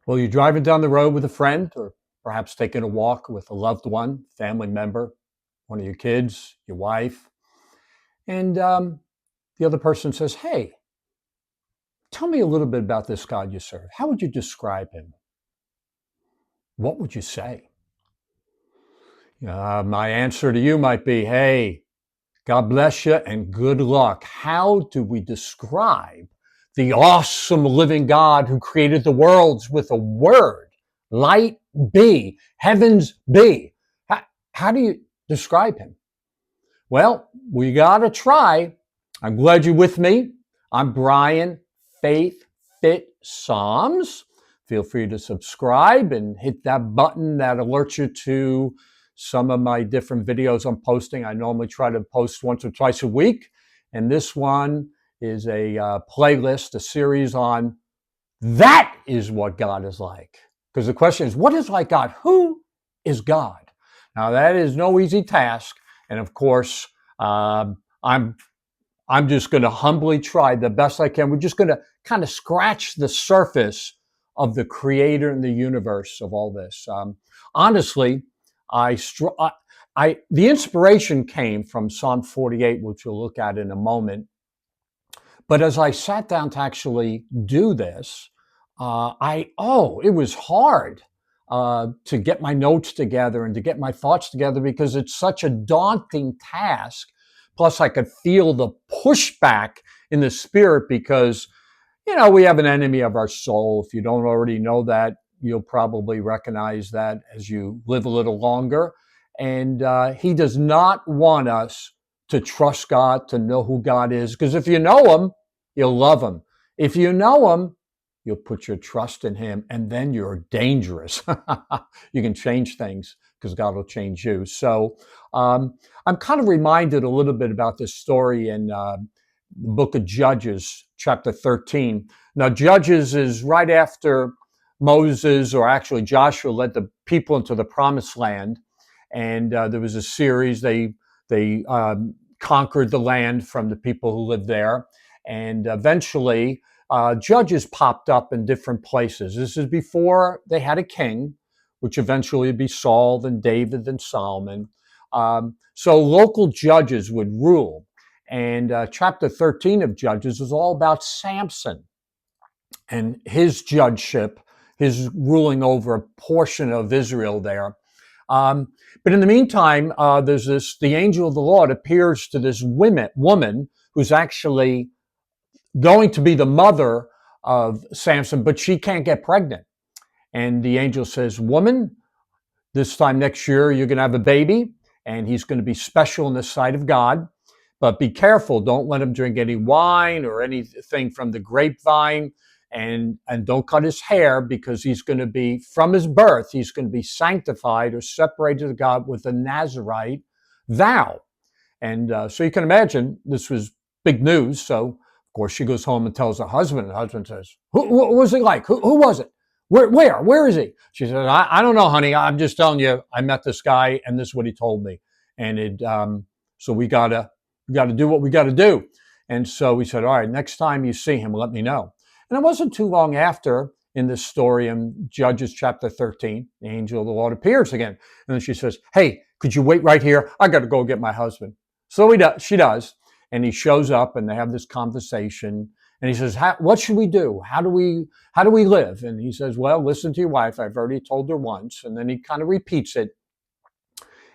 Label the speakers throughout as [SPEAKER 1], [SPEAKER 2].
[SPEAKER 1] Well, you're driving down the road with a friend, or perhaps taking a walk with a loved one, family member, one of your kids, your wife, and the other person says, "Hey, tell me a little bit about this God you serve. How would you describe him? What would you say?" My answer to you might be, "Hey, God bless you and good luck." How do we describe the awesome living God who created the worlds with a word? Light be, heavens be. How do you describe him? Well, we got to try. I'm glad you're with me. I'm Brian, Faith Fit Psalms. Feel free to subscribe and hit that button that alerts you to some of my different videos I'm posting. I normally try to post once or twice a week. And this one is a playlist, a series on that is what God is like. Because the question is, what is like God? Who is God? Now, that is no easy task. And of course, I'm just going to humbly try the best I can. We're just going to kind of scratch the surface of the creator and the universe of all this. Honestly, the inspiration came from Psalm 48, which we'll look at in a moment. But as I sat down to actually do this, it was hard to get my notes together and to get my thoughts together because it's such a daunting task. Plus, I could feel the pushback in the spirit because, we have an enemy of our soul. If you don't already know that, you'll probably recognize that as you live a little longer. And he does not want us to trust God, to know who God is. Because if you know him, you'll love him. If you know him, you'll put your trust in him, and then you're dangerous. You can change things because God will change you. So I'm kind of reminded a little bit about this story in the book of Judges, chapter 13. Now, Judges is right after Moses, or actually Joshua, led the people into the promised land. And there was a series. They conquered the land from the people who lived there. And eventually, judges popped up in different places. This is before they had a king, which eventually would be Saul, then David, then Solomon. So local judges would rule. And chapter 13 of Judges is all about Samson and his judgeship, his ruling over a portion of Israel there. But in the meantime, the angel of the Lord appears to this woman who's actually going to be the mother of Samson, but she can't get pregnant. And the angel says, "Woman, this time next year, you're going to have a baby, and he's going to be special in the sight of God. But be careful. Don't let him drink any wine or anything from the grapevine. And don't cut his hair, because he's going to be, from his birth, he's going to be sanctified or separated to God with a Nazirite vow." And so you can imagine this was big news. So, of course, she goes home and tells her husband. And the husband says, what was he like? Who was it? Where is he? She said, I don't know, honey. I'm just telling you, I met this guy, and this is what he told me. And so we got to do what we got to do. And so we said, all right, next time you see him, let me know. And it wasn't too long after, in this story in Judges chapter 13, the angel of the Lord appears again. And then she says, "Hey, could you wait right here? I got to go get my husband." So she does. And he shows up, and they have this conversation. And he says, "What should we do? How do we live?" And he says, "Well, listen to your wife. I've already told her once." And then he kind of repeats it.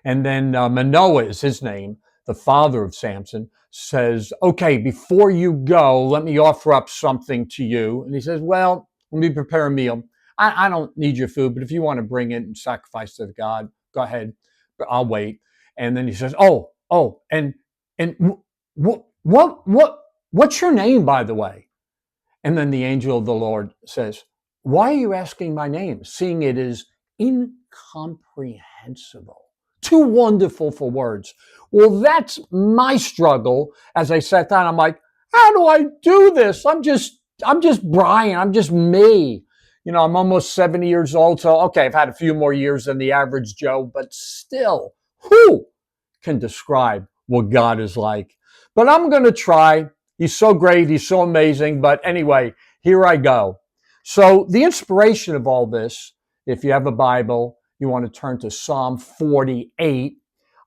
[SPEAKER 1] And then Manoah is his name, the father of Samson, says, "Okay, before you go, let me offer up something to you." And he says, "Well, let me prepare a meal. I don't need your food, but if you want to bring it and sacrifice to God, go ahead. But I'll wait." And then he says, and what's your name, by the way?" And then the angel of the Lord says, "Why are you asking my name, seeing it is incomprehensible? Too wonderful for words." Well, that's my struggle. As I sat down, I'm like, how do I do this? I'm just Brian. I'm just me. I'm almost 70 years old. So, okay, I've had a few more years than the average Joe, but still, who can describe what God is like? But I'm going to try. He's so great. He's so amazing. But anyway, here I go. So the inspiration of all this, if you have a Bible, you want to turn to Psalm 48.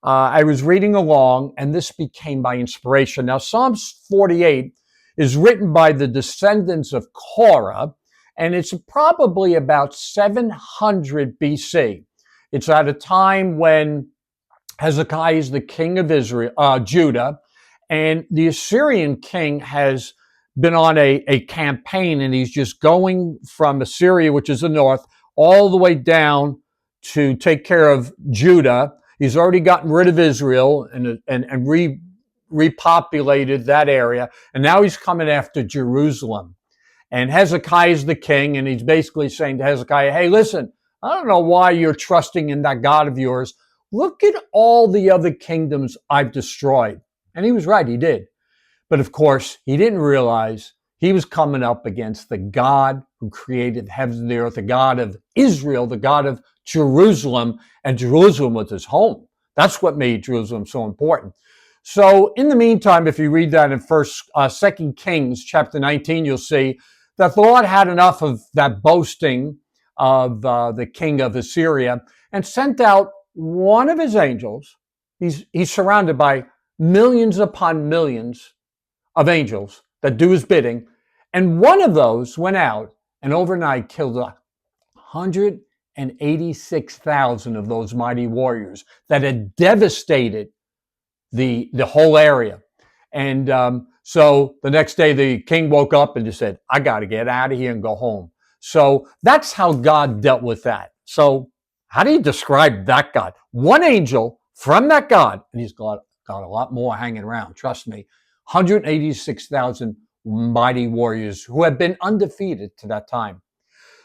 [SPEAKER 1] I was reading along, and this became my inspiration. Now, Psalm 48 is written by the descendants of Korah, and it's probably about 700 BC. It's at a time when Hezekiah is the king of Judah, and the Assyrian king has been on a campaign, and he's just going from Assyria, which is the north, all the way down to take care of Judah. He's already gotten rid of Israel and repopulated that area, and now he's coming after Jerusalem. And Hezekiah is the king, and he's basically saying to Hezekiah, hey, listen, I don't know why you're trusting in that God of yours. Look at all the other kingdoms I've destroyed. And he was right, he did. But of course, he didn't realize he was coming up against the God who created the heavens and the earth, the God of Israel, the God of Jerusalem, and Jerusalem was his home. That's what made Jerusalem so important. So in the meantime, if you read that in 2 Kings chapter 19, you'll see that the Lord had enough of that boasting of the king of Assyria and sent out one of his angels. He's surrounded by millions upon millions of angels that do his bidding. And one of those went out and overnight killed 186,000 of those mighty warriors that had devastated the whole area. And so the next day, the king woke up and just said, I got to get out of here and go home. So that's how God dealt with that. So how do you describe that God? One angel from that God, and he's got a lot more hanging around, trust me, 186,000 mighty warriors who have been undefeated to that time.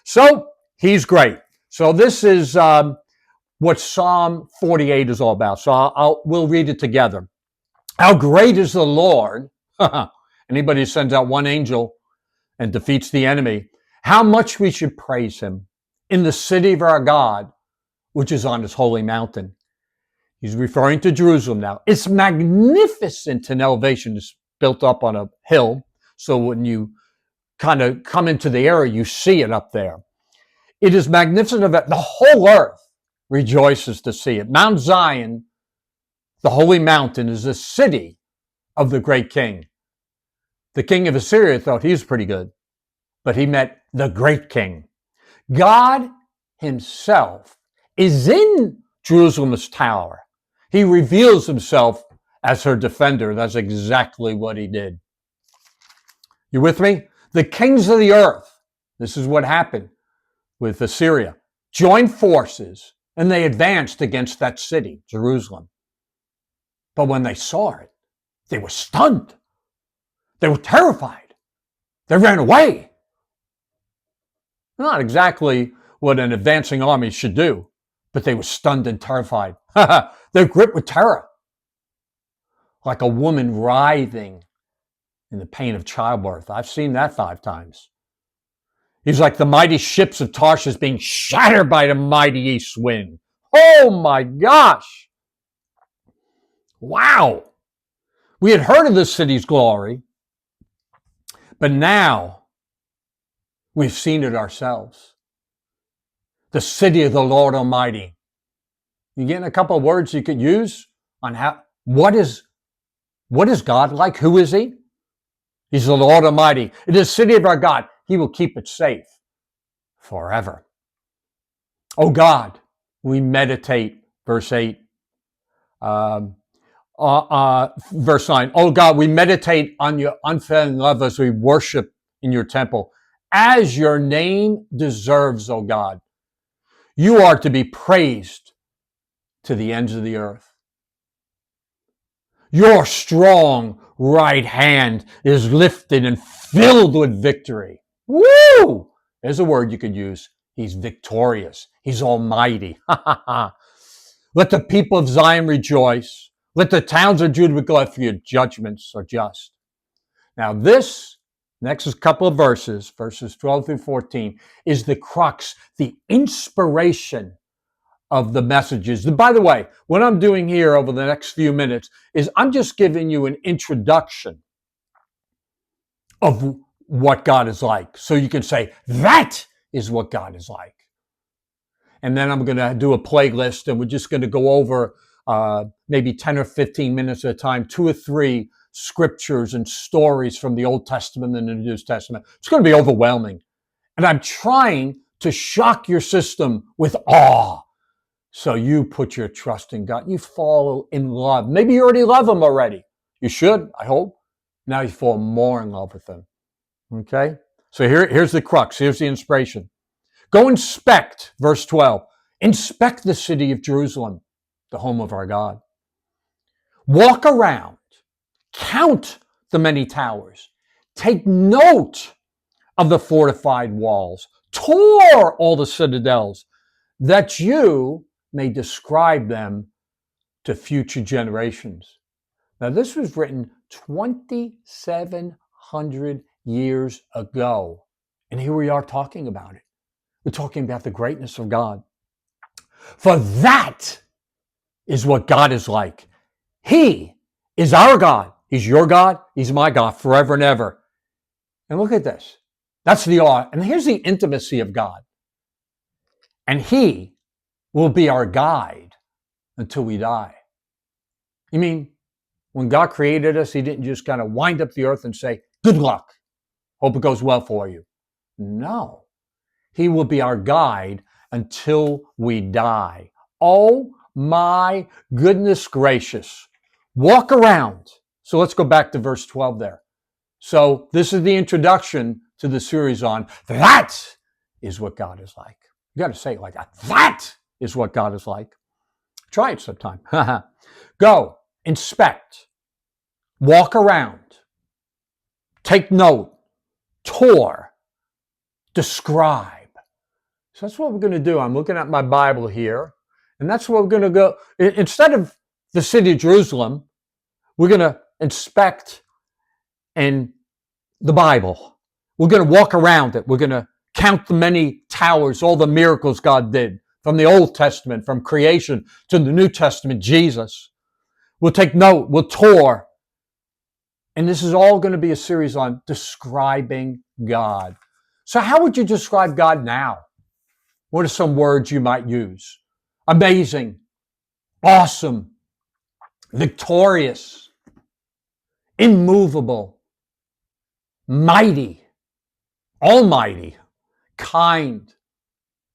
[SPEAKER 1] So he's great. So this is what Psalm 48 is all about. So we'll read it together. How great is the Lord? Anybody who sends out one angel and defeats the enemy, how much we should praise him in the city of our God, which is on his holy mountain. He's referring to Jerusalem now. It's magnificent in elevation. It's built up on a hill. So when you kind of come into the area, you see it up there. It is magnificent that the whole earth rejoices to see it. Mount Zion, the holy mountain, is the city of the great king. The king of Assyria thought he was pretty good, but he met the great king. God himself is in Jerusalem's tower. He reveals himself as her defender. That's exactly what he did. You with me? The kings of the earth, this is what happened with Assyria, joined forces and they advanced against that city, Jerusalem. But when they saw it, they were stunned. They were terrified. They ran away. Not exactly what an advancing army should do, but they were stunned and terrified. They're gripped with terror, like a woman writhing in the pain of childbirth. I've seen that 5 times. He's like the mighty ships of Tarshish being shattered by the mighty east wind. Oh my gosh. Wow. We had heard of this city's glory, but now we've seen it ourselves. The city of the Lord Almighty. You getting a couple of words you could use on what is God like? Who is he? He's the Lord Almighty. It is the city of our God. He will keep it safe forever. Oh God, we meditate, verse 8. Verse 9, oh God, we meditate on your unfailing love as we worship in your temple, as your name deserves, oh God. You are to be praised to the ends of the earth. Your strong right hand is lifted and filled with victory. Woo! There's a word you could use. He's victorious. He's almighty. Let the people of Zion rejoice. Let the towns of Judah be glad, for your judgments are just. Now this next couple of verses 12 through 14, is the crux, the inspiration of the messages. And by the way, what I'm doing here over the next few minutes is I'm just giving you an introduction of what God is like. So you can say, that is what God is like. And then I'm going to do a playlist, and we're just going to go over maybe 10 or 15 minutes at a time, 2 or 3 scriptures and stories from the Old Testament and the New Testament. It's going to be overwhelming. And I'm trying to shock your system with awe. So you put your trust in God. You fall in love. Maybe you already love Him already. You should, I hope. Now you fall more in love with Him. Okay? So here's the crux. Here's the inspiration. Go inspect, verse 12. Inspect the city of Jerusalem, the home of our God. Walk around. Count the many towers. Take note of the fortified walls. Tour all the citadels, that you may describe them to future generations. Now, this was written 2,700 years ago. And here we are talking about it. We're talking about the greatness of God. For that is what God is like. He is our God. He's your God. He's my God forever and ever. And look at this. That's the awe. And here's the intimacy of God. And He will be our guide until we die. You mean, when God created us, He didn't just kind of wind up the earth and say, good luck. Hope it goes well for you. No. He will be our guide until we die. Oh my goodness gracious. Walk around. So let's go back to verse 12 there. So this is the introduction to the series on that is what God is like. You got to say it like that. That is what God is like. Try it sometime. Go, inspect, walk around, take note, tour, describe. So that's what we're going to do. I'm looking at my Bible here, and that's what we're going to go. Instead of the city of Jerusalem, we're going to inspect and the Bible. We're going to walk around it. We're going to count the many towers, all the miracles God did from the Old Testament, from creation to the New Testament, Jesus. We'll take note. We'll tour. And this is all going to be a series on describing God. So how would you describe God now? What are some words you might use? Amazing, awesome, victorious, immovable, mighty, almighty, kind.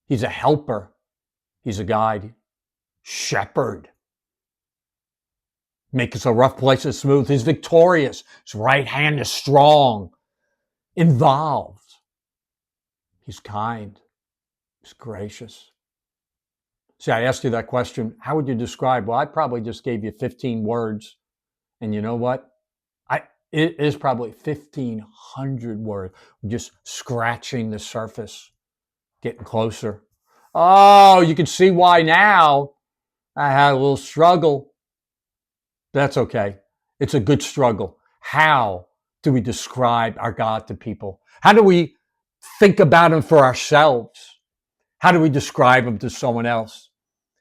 [SPEAKER 1] He's a helper. He's a guide. Shepherd. Makes a rough places smooth. He's victorious. His right hand is strong. Involved. He's kind. He's gracious. See, I asked you that question. How would you describe? Well, I probably just gave you 15 words. And you know what? It is probably 1,500 words. Just scratching the surface. Getting closer. Oh, you can see why now. I had a little struggle. That's okay. It's a good struggle. How do we describe our God to people? How do we think about Him for ourselves? How do we describe Him to someone else?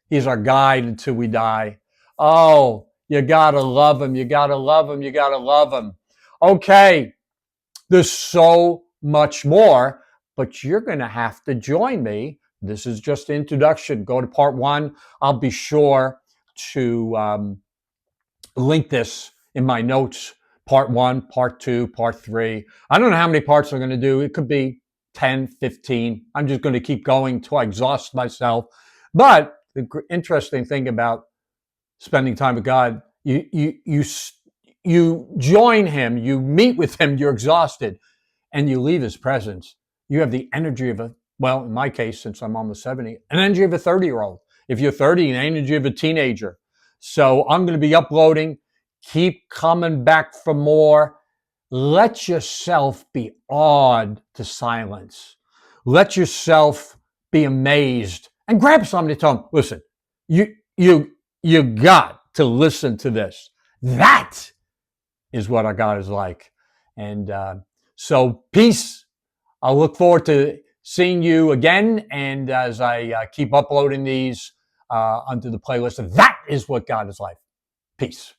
[SPEAKER 1] He's our guide until we die. Oh, you gotta love Him. You gotta love Him. You gotta love Him. Okay, there's so much more, but you're going to have to join me. This is just the introduction. Go to part 1. I'll be sure to link this in my notes. Part 1, part 2, part 3. I don't know how many parts I'm going to do. It could be 10, 15. I'm just going to keep going till I exhaust myself. But the interesting thing about spending time with God, you join Him, you meet with Him, you're exhausted, and you leave His presence. You have the energy of well, in my case, since I'm almost 70, an energy of a 30-year-old. If you're 30, an energy of a teenager. So I'm going to be uploading. Keep coming back for more. Let yourself be awed to silence. Let yourself be amazed. And grab somebody to tell them, listen, you got to listen to this. That is what our God is like. And so peace. I'll look forward to seeing you again. And as I keep uploading these onto the playlist, that is what God is like. Peace.